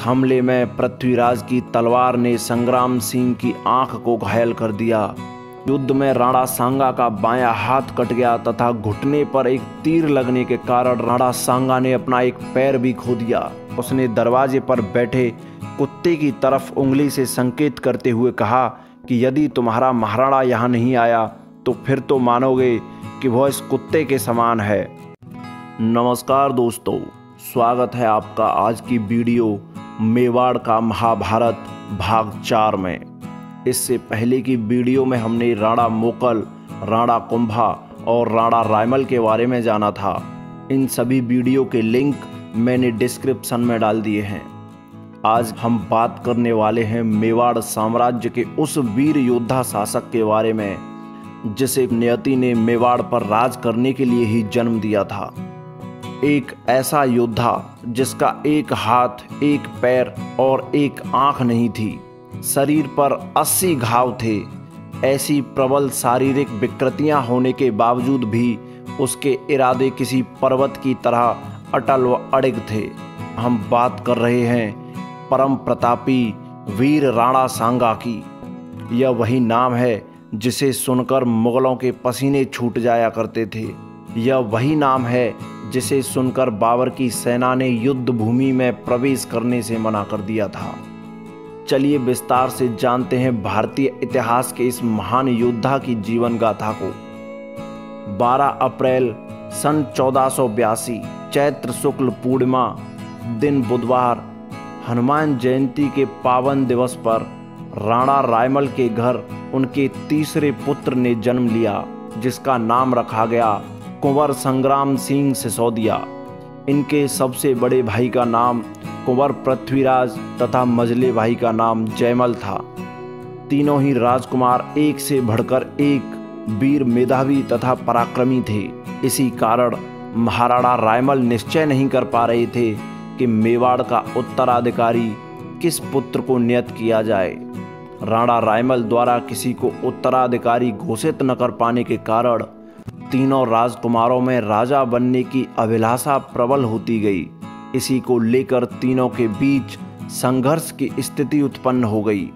हमले में पृथ्वीराज की तलवार ने संग्राम सिंह की आंख को घायल कर दिया। युद्ध में राणा सांगा का बायां हाथ कट गया तथा घुटने पर एक तीर लगने के कारण राणा सांगा ने अपना एक पैर भी खो दिया। उसने दरवाजे पर बैठे कुत्ते की तरफ उंगली से संकेत करते हुए कहा कि यदि तुम्हारा महाराणा यहाँ नहीं आया तो फिर तो मानोगे कि वह इस कुत्ते के समान है। नमस्कार दोस्तों, स्वागत है आपका आज की वीडियो मेवाड़ का महाभारत भाग 4 में। इससे पहले की वीडियो में हमने राणा मोकल, राणा कुंभा और राणा रायमल के बारे में जाना था। इन सभी वीडियो के लिंक मैंने डिस्क्रिप्शन में डाल दिए हैं। आज हम बात करने वाले हैं मेवाड़ साम्राज्य के उस वीर योद्धा शासक के बारे में जिसे नियति ने मेवाड़ पर राज करने के लिए ही जन्म दिया था। एक ऐसा योद्धा जिसका एक हाथ, एक पैर और एक आंख नहीं थी। शरीर पर 80 घाव थे। ऐसी प्रबल शारीरिक विकृतियां होने के बावजूद भी उसके इरादे किसी पर्वत की तरह अटल व अडिग थे। हम बात कर रहे हैं परम प्रतापी वीर राणा सांगा की। यह वही नाम है जिसे सुनकर मुगलों के पसीने छूट जाया करते थे। यह वही नाम है जिसे सुनकर बाबर की सेना ने युद्ध भूमि में प्रवेश करने से मना कर दिया था। चलिए विस्तार से जानते हैं भारतीय इतिहास के इस महान योद्धा की जीवन गाथा को। 12 अप्रैल सन 1482 चैत्र शुक्ल पूर्णिमा दिन बुधवार हनुमान जयंती के पावन दिवस पर राणा रायमल के घर उनके तीसरे पुत्र ने जन्म लिया, जिसका नाम रखा गया कुंवर संग्राम सिंह सिसोदिया। इनके सबसे बड़े भाई का नाम कुंवर पृथ्वीराज तथा मझले भाई का नाम जयमल था। तीनों ही राजकुमार एक से बढ़कर एक वीर, मेधावी तथा पराक्रमी थे। इसी कारण महाराणा रायमल निश्चय नहीं कर पा रहे थे कि मेवाड़ का उत्तराधिकारी किस पुत्र को नियत किया जाए। राणा रायमल द्वारा किसी को उत्तराधिकारी घोषित न कर पाने के कारण तीनों राजकुमारों में राजा बनने की अभिलाषा प्रबल होती गई। इसी को लेकर तीनों के बीच संघर्ष की स्थिति उत्पन्न हो गई।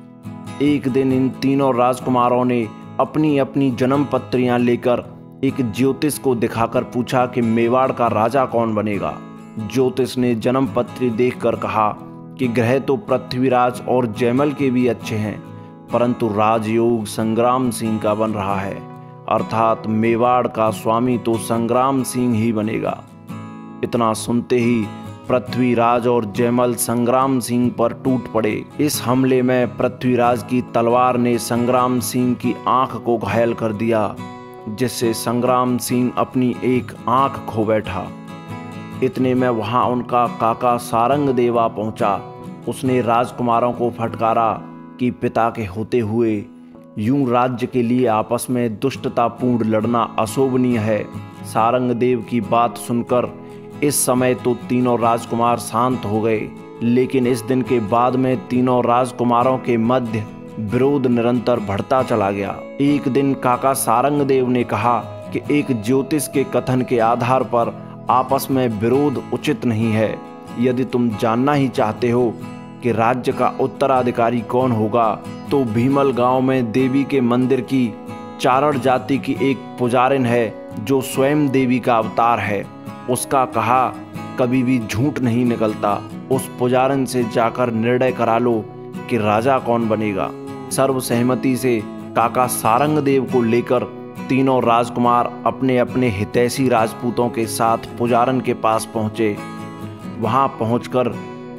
एक दिन इन तीनों राजकुमारों ने अपनी अपनी जन्म पत्रियां लेकर एक ज्योतिष को दिखाकर पूछा कि मेवाड़ का राजा कौन बनेगा। ज्योतिष ने जन्म पत्री देखकर कहा कि ग्रह तो पृथ्वीराज और जयमल के भी अच्छे हैं, परंतु राजयोग संग्राम सिंह का बन रहा है, अर्थात मेवाड़ का स्वामी तो संग्राम सिंह ही बनेगा। इतना सुनते ही पृथ्वीराज और जयमल संग्राम सिंह पर टूट पड़े। इस हमले में पृथ्वीराज की तलवार ने संग्राम सिंह की आंख को घायल कर दिया, जिससे संग्राम सिंह अपनी एक आंख खो बैठा। इतने में वहां उनका काका सारंग देव आ पहुंचा। उसने राजकुमारों को फटकारा कि पिता के होते हुए यूं राज्य के लिए आपस में दुष्टतापूर्ण लड़ना अशोभनीय है। सारंग देव की बात सुनकर इस समय तो तीनों राजकुमार शांत हो गए, लेकिन इस दिन के बाद में तीनों राजकुमारों के मध्य विरोध निरंतर बढ़ता चला गया। एक दिन काका सारंग देव ने कहा कि एक ज्योतिष के कथन के आधार पर आपस में विरोध उचित नहीं है। यदि तुम जानना ही चाहते हो कि राज्य का उत्तराधिकारी कौन होगा, तो भीमल गांव में देवी के मंदिर की चारण जाति की एक पुजारिन है जो स्वयं देवी का अवतार है। उसका कहा कभी भी झूठ नहीं निकलता। उस पुजारिन से जाकर निर्णय करा लो कि राजा कौन बनेगा। सर्वसहमति से काका सारंग देव को लेकर तीनों राजकुमार अपने अपने हितैषी राजपूतों के साथ पुजारन के पास पहुंचे। वहां पहुंचकर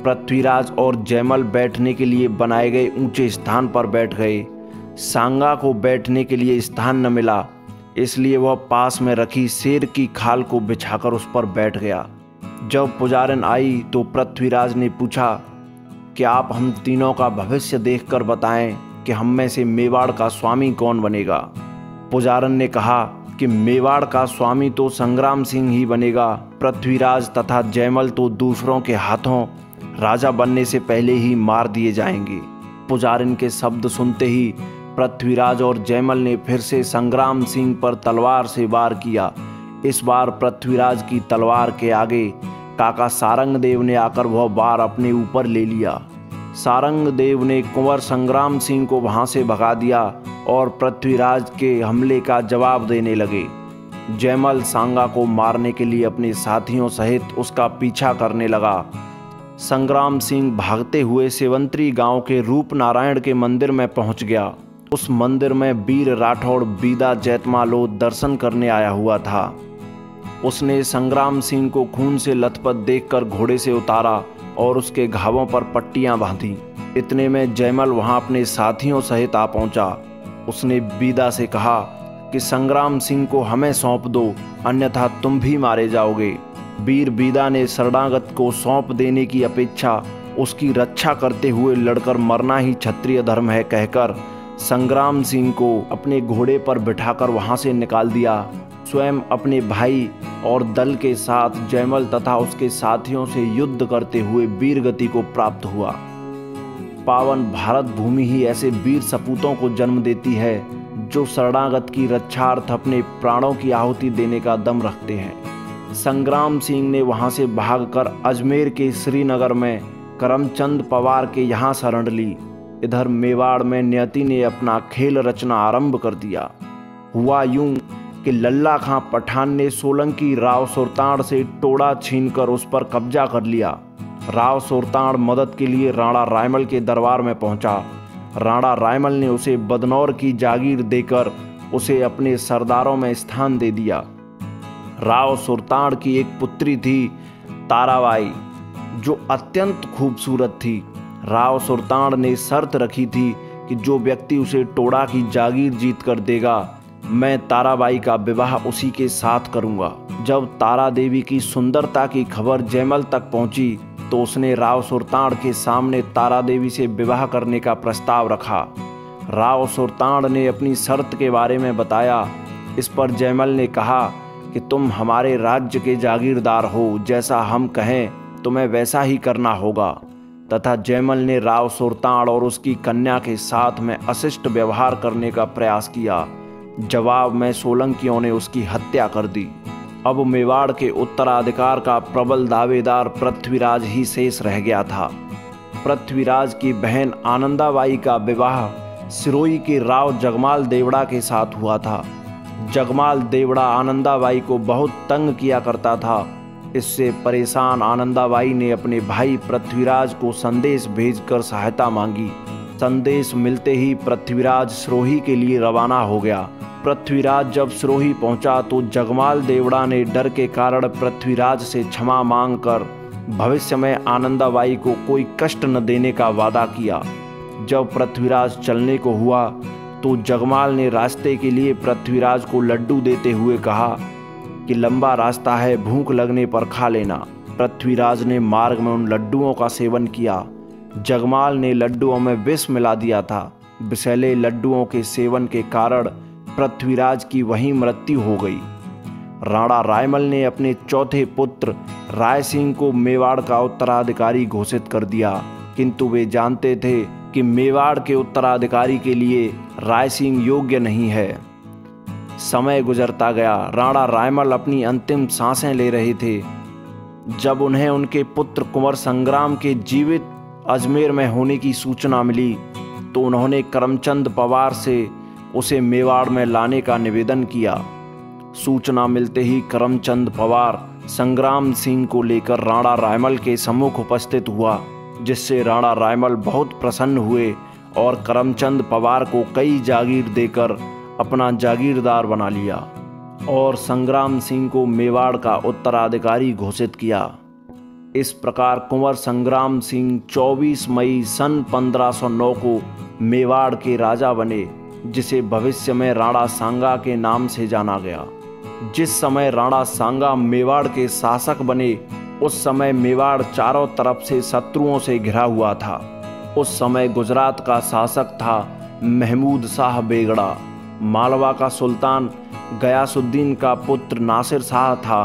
पृथ्वीराज और जयमल बैठने के लिए बनाए गए ऊंचे स्थान पर बैठ गए। सांगा को बैठने के लिए स्थान न मिला, इसलिए वह पास में रखी शेर की खाल को बिछाकर उस पर बैठ गया। जब पुजारन आई तो पृथ्वीराज ने पूछा कि आप हम तीनों का भविष्य देखकर बताएं कि हम में से मेवाड़ का स्वामी कौन बनेगा। पुजारन ने कहा कि मेवाड़ का स्वामी तो संग्राम सिंह ही बनेगा। पृथ्वीराज तथा जयमल तो दूसरों के हाथों राजा बनने से पहले ही मार दिए जाएंगे। पुजारिन के शब्द सुनते ही पृथ्वीराज और जयमल ने फिर से संग्राम सिंह पर तलवार से वार किया। इस बार पृथ्वीराज की तलवार के आगे काका सारंग देव ने आकर वह बार अपने ऊपर ले लिया। सारंग देव ने कुंवर संग्राम सिंह को वहां से भगा दिया और पृथ्वीराज के हमले का जवाब देने लगे। जयमल सांगा को मारने के लिए अपने साथियों सहित उसका पीछा करने लगा। संग्राम सिंह भागते हुए सेवंतरी गांव के रूप नारायण के मंदिर में पहुंच गया। उस मंदिर में वीर राठौड़ बीदा जैतमालो दर्शन करने आया हुआ था। उसने संग्राम सिंह को खून से लथपथ देखकर घोड़े से उतारा और उसके घावों पर पट्टियां बांधी। इतने में जयमल वहां अपने साथियों सहित आ पहुंचा। उसने बीदा से कहा कि संग्राम सिंह को हमें सौंप दो, अन्यथा तुम भी मारे जाओगे। वीर बीदा ने शरणागत को सौंप देने की अपेक्षा उसकी रक्षा करते हुए लड़कर मरना ही क्षत्रिय धर्म है कहकर संग्राम सिंह को अपने घोड़े पर बिठाकर वहां से निकाल दिया। स्वयं अपने भाई और दल के साथ जयमल तथा उसके साथियों से युद्ध करते हुए वीर गति को प्राप्त हुआ। पावन भारत भूमि ही ऐसे वीर सपूतों को जन्म देती है जो शरणागत की रक्षार्थ अपने प्राणों की आहुति देने का दम रखते हैं। संग्राम सिंह ने वहां से भागकर अजमेर के श्रीनगर में करमचंद पवार के यहाँ शरण ली। इधर मेवाड़ में नियति ने अपना खेल रचना आरंभ कर दिया। हुआ यूं कि लल्ला खां पठान ने सोलंकी राव सुरताड़ से टोड़ा छीनकर उस पर कब्जा कर लिया। राव सुरताड़ मदद के लिए राणा रायमल के दरबार में पहुंचा। राणा रायमल ने उसे बदनौर की जागीर देकर उसे अपने सरदारों में स्थान दे दिया। राव सुरताड़ की एक पुत्री थी ताराबाई, जो अत्यंत खूबसूरत थी। राव सुरताड़ ने शर्त रखी थी कि जो व्यक्ति उसे टोड़ा की जागीर जीत कर देगा, मैं ताराबाई का विवाह उसी के साथ करूंगा। जब तारा देवी की सुंदरता की खबर जयमल तक पहुंची तो उसने राव सुरताड़ के सामने तारा देवी से विवाह करने का प्रस्ताव रखा। राव सुरताड़ ने अपनी शर्त के बारे में बताया। इस पर जयमल ने कहा कि तुम हमारे राज्य के जागीरदार हो, जैसा हम कहें तुम्हें वैसा ही करना होगा। तथा जयमल ने राव सुरताड़ और उसकी कन्या के साथ में अशिष्ट व्यवहार करने का प्रयास किया। जवाब में सोलंकियों ने उसकी हत्या कर दी। अब मेवाड़ के उत्तराधिकार का प्रबल दावेदार पृथ्वीराज ही शेष रह गया था। पृथ्वीराज की बहन आनंदाबाई का विवाह सिरोही के राव जगमाल देवड़ा के साथ हुआ था। जगमाल देवड़ा आनंदाबाई को बहुत तंग किया करता था। इससे परेशान आनंदाबाई ने अपने भाई पृथ्वीराज को संदेश भेजकर सहायता मांगी। संदेश मिलते ही पृथ्वीराज सिरोही के लिए रवाना हो गया। पृथ्वीराज जब सिरोही पहुंचा तो जगमाल देवड़ा ने डर के कारण पृथ्वीराज से क्षमा मांगकर भविष्य में आनंदाबाई को कोई कष्ट न देने का वादा किया। जब पृथ्वीराज चलने को हुआ तो जगमाल ने रास्ते के लिए पृथ्वीराज को लड्डू देते हुए कहा कि लंबा रास्ता है, भूख लगने पर खा लेना। पृथ्वीराज ने मार्ग में उन लड्डुओं का सेवन किया। जगमाल ने लड्डुओं में विष मिला दिया था। विषैले लड्डुओं के सेवन के कारण पृथ्वीराज की वहीं मृत्यु हो गई। राणा रायमल ने अपने चौथे पुत्र राय सिंह को मेवाड़ का उत्तराधिकारी घोषित कर दिया, किंतु वे जानते थे कि मेवाड़ के उत्तराधिकारी के लिए राय सिंह योग्य नहीं है। समय गुजरता गया। राणा रायमल अपनी अंतिम सांसें ले रहे थे जब उन्हें उनके पुत्र कुंवर संग्राम के जीवित अजमेर में होने की सूचना मिली तो उन्होंने करमचंद पवार से उसे मेवाड़ में लाने का निवेदन किया। सूचना मिलते ही करमचंद पवार संग्राम सिंह को लेकर राणा रायमल के सम्मुख उपस्थित हुआ, जिससे राणा रायमल बहुत प्रसन्न हुए और करमचंद पवार को कई जागीर देकर अपना जागीरदार बना लिया और संग्राम सिंह को मेवाड़ का उत्तराधिकारी घोषित किया। इस प्रकार कुंवर संग्राम सिंह 24 मई सन 1509 को मेवाड़ के राजा बने, जिसे भविष्य में राणा सांगा के नाम से जाना गया। जिस समय राणा सांगा मेवाड़ के शासक बने उस समय मेवाड़ चारों तरफ से शत्रुओं से घिरा हुआ था। उस समय गुजरात का शासक था महमूद शाह बेगड़ा। मालवा का सुल्तान गयासुद्दीन का पुत्र नासिर शाह था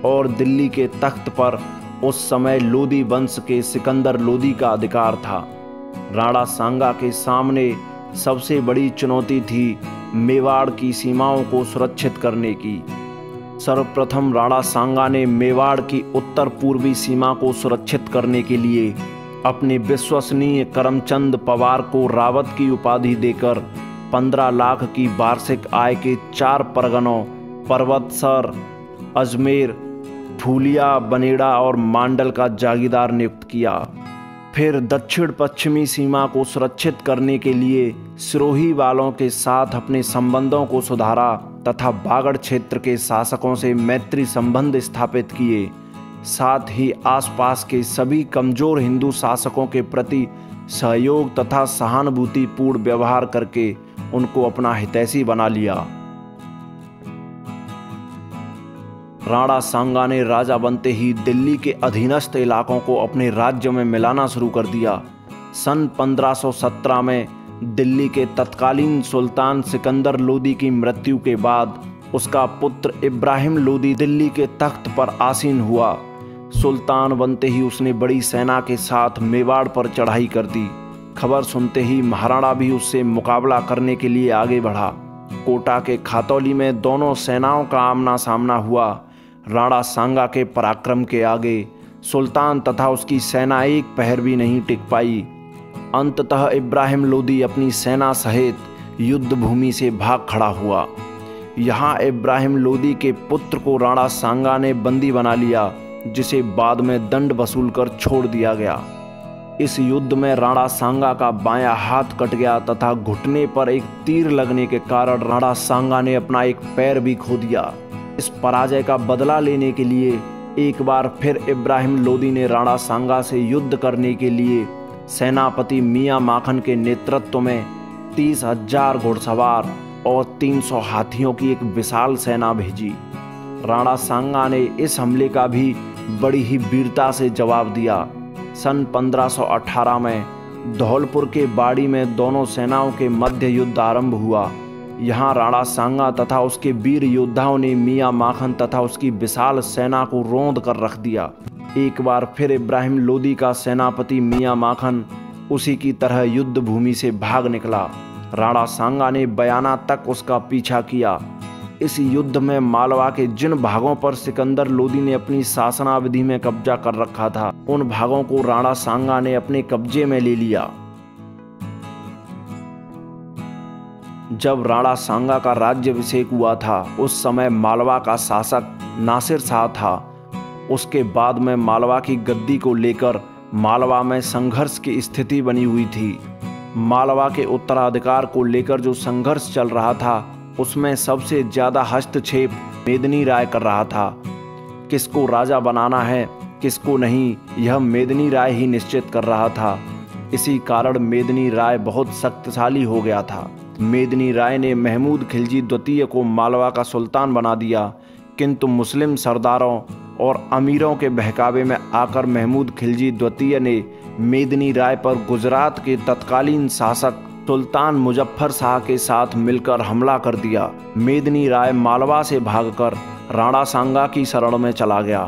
और दिल्ली के तख्त पर उस समय लोदी वंश के सिकंदर लोदी का अधिकार था। राणा सांगा के सामने सबसे बड़ी चुनौती थी मेवाड़ की सीमाओं को सुरक्षित करने की। सर्वप्रथम राणा सांगा ने मेवाड़ की उत्तर पूर्वी सीमा को सुरक्षित करने के लिए अपने विश्वसनीय करमचंद पवार को रावत की उपाधि देकर 15 लाख की वार्षिक आय के 4 परगनों पर्वतसर, अजमेर, फूलिया, बनेड़ा और मांडल का जागीरदार नियुक्त किया। फिर दक्षिण पश्चिमी सीमा को सुरक्षित करने के लिए सिरोही वालों के साथ अपने संबंधों को सुधारा तथा बागड़ क्षेत्र के शासकों से मैत्री संबंध स्थापित किए। साथ ही आसपास के सभी कमजोर हिंदू शासकों के प्रति सहयोग तथा सहानुभूतिपूर्ण व्यवहार करके उनको अपना हितैषी बना लिया। राणा सांगा ने राजा बनते ही दिल्ली के अधीनस्थ इलाकों को अपने राज्य में मिलाना शुरू कर दिया। सन 1517 में दिल्ली के तत्कालीन सुल्तान सिकंदर लोदी की मृत्यु के बाद उसका पुत्र इब्राहिम लोदी दिल्ली के तख्त पर आसीन हुआ। सुल्तान बनते ही उसने बड़ी सेना के साथ मेवाड़ पर चढ़ाई कर दी। खबर सुनते ही महाराणा भी उससे मुकाबला करने के लिए आगे बढ़ा। कोटा के खातौली में दोनों सेनाओं का आमना सामना हुआ। राणा सांगा के पराक्रम के आगे सुल्तान तथा उसकी सेना एक पहर भी नहीं टिक पाई। अंततः इब्राहिम लोदी अपनी सेना सहित युद्ध भूमि से भाग खड़ा हुआ। यहाँ इब्राहिम लोदी के पुत्र को राणा सांगा ने बंदी बना लिया, जिसे बाद में दंड वसूल कर छोड़ दिया गया। इस युद्ध में राणा सांगा का बायां हाथ कट गया तथा घुटने पर एक तीर लगने के कारण राणा सांगा ने अपना एक पैर भी खो दिया। इस पराजय का बदला लेने के लिए एक बार फिर इब्राहिम लोदी ने राणा सांगा से युद्ध करने के लिए सेनापति मियां माखन के नेतृत्व में 30,000 घुड़सवार और 300 हाथियों की एक विशाल सेना भेजी। राणा सांगा ने इस हमले का भी बड़ी ही वीरता से जवाब दिया। सन 1518 में धौलपुर के बाड़ी में दोनों सेनाओं के मध्य युद्ध आरंभ हुआ। यहाँ राणा सांगा तथा उसके वीर योद्धाओं ने मियां माखन तथा उसकी विशाल सेना को रौंद कर रख दिया। एक बार फिर इब्राहिम लोदी का सेनापति मियां माखन उसी की तरह युद्ध भूमि से भाग निकला। राणा सांगा ने बयाना तक उसका पीछा किया। इस युद्ध में मालवा के जिन भागों पर सिकंदर लोदी ने अपनी शासनावधि में कब्जा कर रखा था, उन भागों को राणा सांगा ने अपने कब्जे में ले लिया। जब राणा सांगा का राज्याभिषेक हुआ था, उस समय मालवा का शासक नासिर शाह था। उसके बाद में मालवा की गद्दी को लेकर मालवा में संघर्ष की स्थिति बनी हुई थी। मालवा के उत्तराधिकार को लेकर जो संघर्ष चल रहा था, उसमें सबसे ज़्यादा हस्तक्षेप मेदिनी राय कर रहा था। किसको राजा बनाना है, किसको नहीं, यह मेदिनी राय ही निश्चित कर रहा था। इसी कारण मेदिनी राय बहुत शक्तिशाली हो गया था। मेदिनी राय ने महमूद खिलजी द्वितीय को मालवा का सुल्तान बना दिया, किंतु मुस्लिम सरदारों और अमीरों के बहकावे में आकर महमूद खिलजी द्वितीय ने मेदिनी राय पर गुजरात के तत्कालीन शासक सुल्तान मुजफ्फर शाह के साथ मिलकर हमला कर दिया। मेदिनी राय मालवा से भागकर राणा सांगा की शरण में चला गया।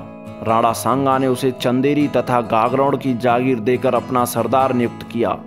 राणा सांगा ने उसे चंदेरी तथा गागरोड़ की जागीर देकर अपना सरदार नियुक्त किया।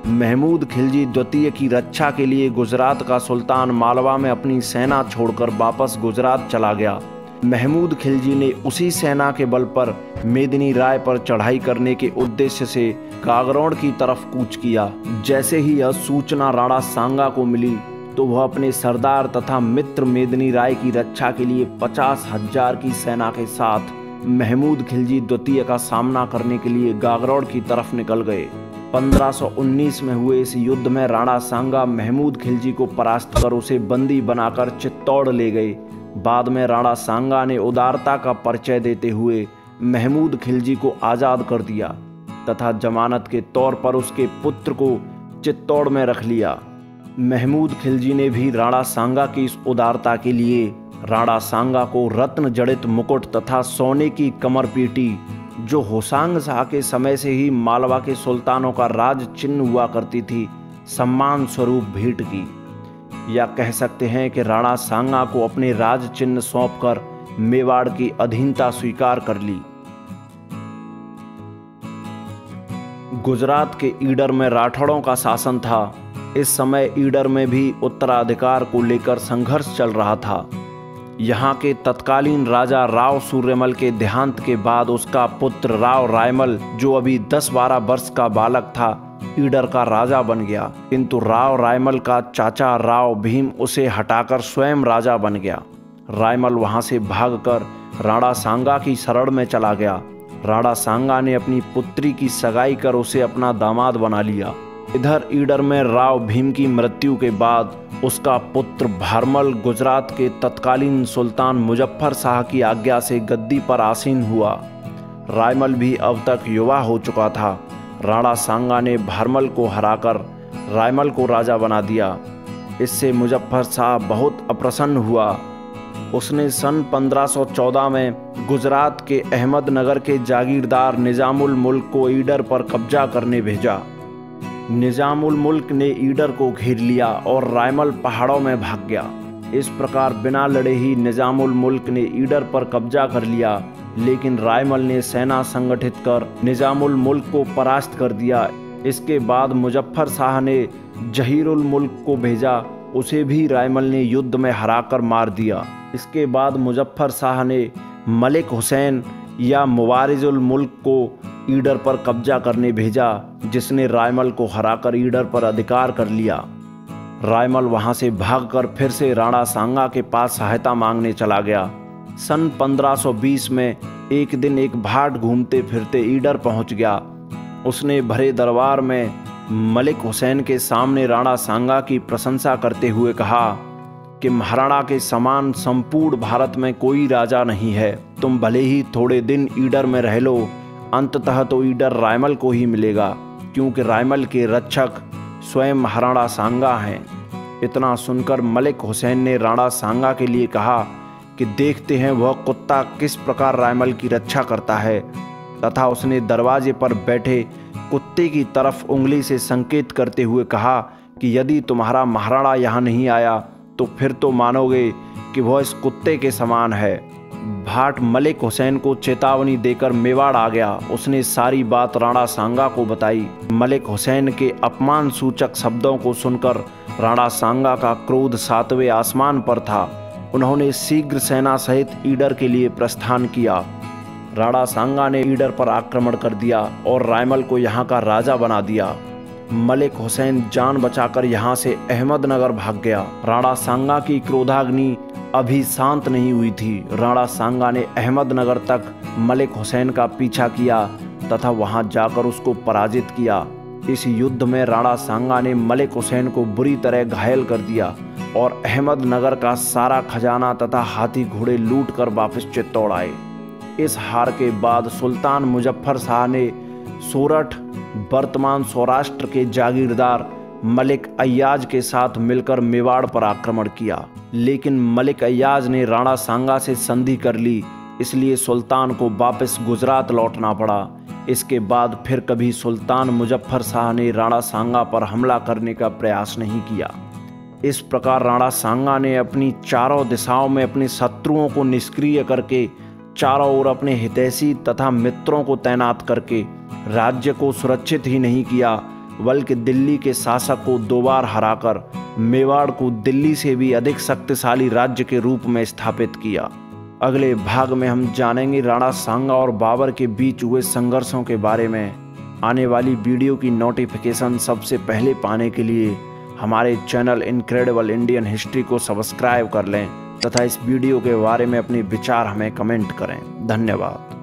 महमूद खिलजी द्वितीय की रक्षा के लिए गुजरात का सुल्तान मालवा में अपनी सेना छोड़कर वापस गुजरात चला गया। महमूद खिलजी ने उसी सेना के बल पर मेदिनी राय पर चढ़ाई करने के उद्देश्य से गागरोड़ की तरफ कूच किया। जैसे ही यह सूचना राणा सांगा को मिली, तो वह अपने सरदार तथा मित्र मेदिनी राय की रक्षा के लिए 50,000 की सेना के साथ महमूद खिलजी द्वितीय का सामना करने के लिए गागरोड़ की तरफ निकल गए। 1519 में हुए इस युद्ध में राणा सांगा महमूद खिलजी को परास्त कर उसे बंदी बनाकर चित्तौड़ ले गए। बाद में राणा सांगा ने उदारता का परिचय देते हुए महमूद खिलजी को आज़ाद कर दिया तथा जमानत के तौर पर उसके पुत्र को चित्तौड़ में रख लिया। महमूद खिलजी ने भी राणा सांगा की इस उदारता के लिए राणा सांगा को रत्न जड़ित मुकुट तथा सोने की कमरपीटी, जो होसांग शाह के समय से ही मालवा के सुल्तानों का राज चिन्ह हुआ करती थी, सम्मान स्वरूप भेंट की। या कह सकते हैं कि राणा सांगा को अपने राज चिन्ह सौंपकर मेवाड़ की अधीनता स्वीकार कर ली। गुजरात के ईडर में राठौड़ों का शासन था। इस समय ईडर में भी उत्तराधिकार को लेकर संघर्ष चल रहा था। यहाँ के तत्कालीन राजा राव सूर्यमल के देहांत के बाद उसका पुत्र राव रायमल, जो अभी 10-12 वर्ष का बालक था, ईडर का राजा बन गया। किंतु राव रायमल का चाचा राव भीम उसे हटाकर स्वयं राजा बन गया। रायमल वहां से भागकर राणा सांगा की शरण में चला गया। राणा सांगा ने अपनी पुत्री की सगाई कर उसे अपना दामाद बना लिया। इधर ईडर में राव भीम की मृत्यु के बाद उसका पुत्र भारमल गुजरात के तत्कालीन सुल्तान मुजफ्फर शाह की आज्ञा से गद्दी पर आसीन हुआ। रायमल भी अब तक युवा हो चुका था। राणा सांगा ने भारमल को हराकर रायमल को राजा बना दिया। इससे मुजफ्फर शाह बहुत अप्रसन्न हुआ। उसने सन 1514 में गुजरात के अहमदनगर के जागीरदार निजामुल मुल्क को ईडर पर कब्जा करने भेजा। निजामुल मुल्क ने ईडर को घेर लिया और रायमल पहाड़ों में भाग गया। इस प्रकार बिना लड़े ही निजामुल मुल्क ने ईडर पर कब्जा कर लिया, लेकिन रायमल ने सेना संगठित कर निजामुल मुल्क को परास्त कर दिया। इसके बाद मुजफ्फर शाह ने जहीरुल मुल्क को भेजा, उसे भी रायमल ने युद्ध में हराकर मार दिया। इसके बाद मुजफ्फर शाह ने मलिक हुसैन या मुवारिजुल मुल्क को ईडर पर कब्जा करने भेजा, जिसने रायमल को हराकर ईडर पर अधिकार कर लिया। रायमल वहां से भागकर फिर से राणा सांगा के पास सहायता मांगने चला गया। सन 1520 में एक दिन एक भाट घूमते फिरते ईडर पहुंच गया। उसने भरे दरबार में मलिक हुसैन के सामने राणा सांगा की प्रशंसा करते हुए कहा कि महाराणा के समान संपूर्ण भारत में कोई राजा नहीं है। तुम भले ही थोड़े दिन ईडर में रह लो, अंततः तो ईडर रायमल को ही मिलेगा, क्योंकि रायमल के रक्षक स्वयं महाराणा सांगा हैं। इतना सुनकर मलिक हुसैन ने राणा सांगा के लिए कहा कि देखते हैं वह कुत्ता किस प्रकार रायमल की रक्षा करता है, तथा उसने दरवाजे पर बैठे कुत्ते की तरफ उंगली से संकेत करते हुए कहा कि यदि तुम्हारा महाराणा यहाँ नहीं आया तो फिर तो मानोगे कि वह इस कुत्ते के समान है। भाट मलिक हुसैन को चेतावनी देकर मेवाड़ आ गया। उसने सारी बात राणा सांगा को बताई। मलिक हुसैन के अपमान सूचक शब्दों को सुनकर राणा सांगा का क्रोध 7वें आसमान पर था। उन्होंने शीघ्र सेना सहित ईडर के लिए प्रस्थान किया। राणा सांगा ने ईडर पर आक्रमण कर दिया और रायमल को यहाँ का राजा बना दिया। मलिक हुसैन जान बचाकर यहाँ से अहमदनगर भाग गया। राणा सांगा की क्रोधाग्नि अभी शांत नहीं हुई थी। राणा सांगा ने अहमदनगर तक मलिक हुसैन का पीछा किया तथा वहां जाकर उसको पराजित किया। इस युद्ध में राणा सांगा ने मलिक हुसैन को बुरी तरह घायल कर दिया और अहमदनगर का सारा खजाना तथा हाथी घोड़े लूट कर वापस चित्तौड़ आए। इस हार के बाद सुल्तान मुजफ्फर शाह ने सोरठ, वर्तमान सौराष्ट्र के जागीरदार मलिक अय्याज के साथ मिलकर मेवाड़ पर आक्रमण किया, लेकिन मलिक अय्याज ने राणा सांगा से संधि कर ली, इसलिए सुल्तान को वापस गुजरात लौटना पड़ा। इसके बाद फिर कभी सुल्तान मुजफ्फर शाह ने राणा सांगा पर हमला करने का प्रयास नहीं किया। इस प्रकार राणा सांगा ने अपनी चारों दिशाओं में अपने शत्रुओं को निष्क्रिय करके चारों ओर अपने हितैषी तथा मित्रों को तैनात करके राज्य को सुरक्षित ही नहीं किया, बल्कि दिल्ली के शासक को 2 बार हराकर मेवाड़ को दिल्ली से भी अधिक शक्तिशाली राज्य के रूप में स्थापित किया। अगले भाग में हम जानेंगे राणा सांगा और बाबर के बीच हुए संघर्षों के बारे में। आने वाली वीडियो की नोटिफिकेशन सबसे पहले पाने के लिए हमारे चैनल इनक्रेडिबल इंडियन हिस्ट्री को सब्सक्राइब कर लें तथा इस वीडियो के बारे में अपने विचार हमें कमेंट करें। धन्यवाद।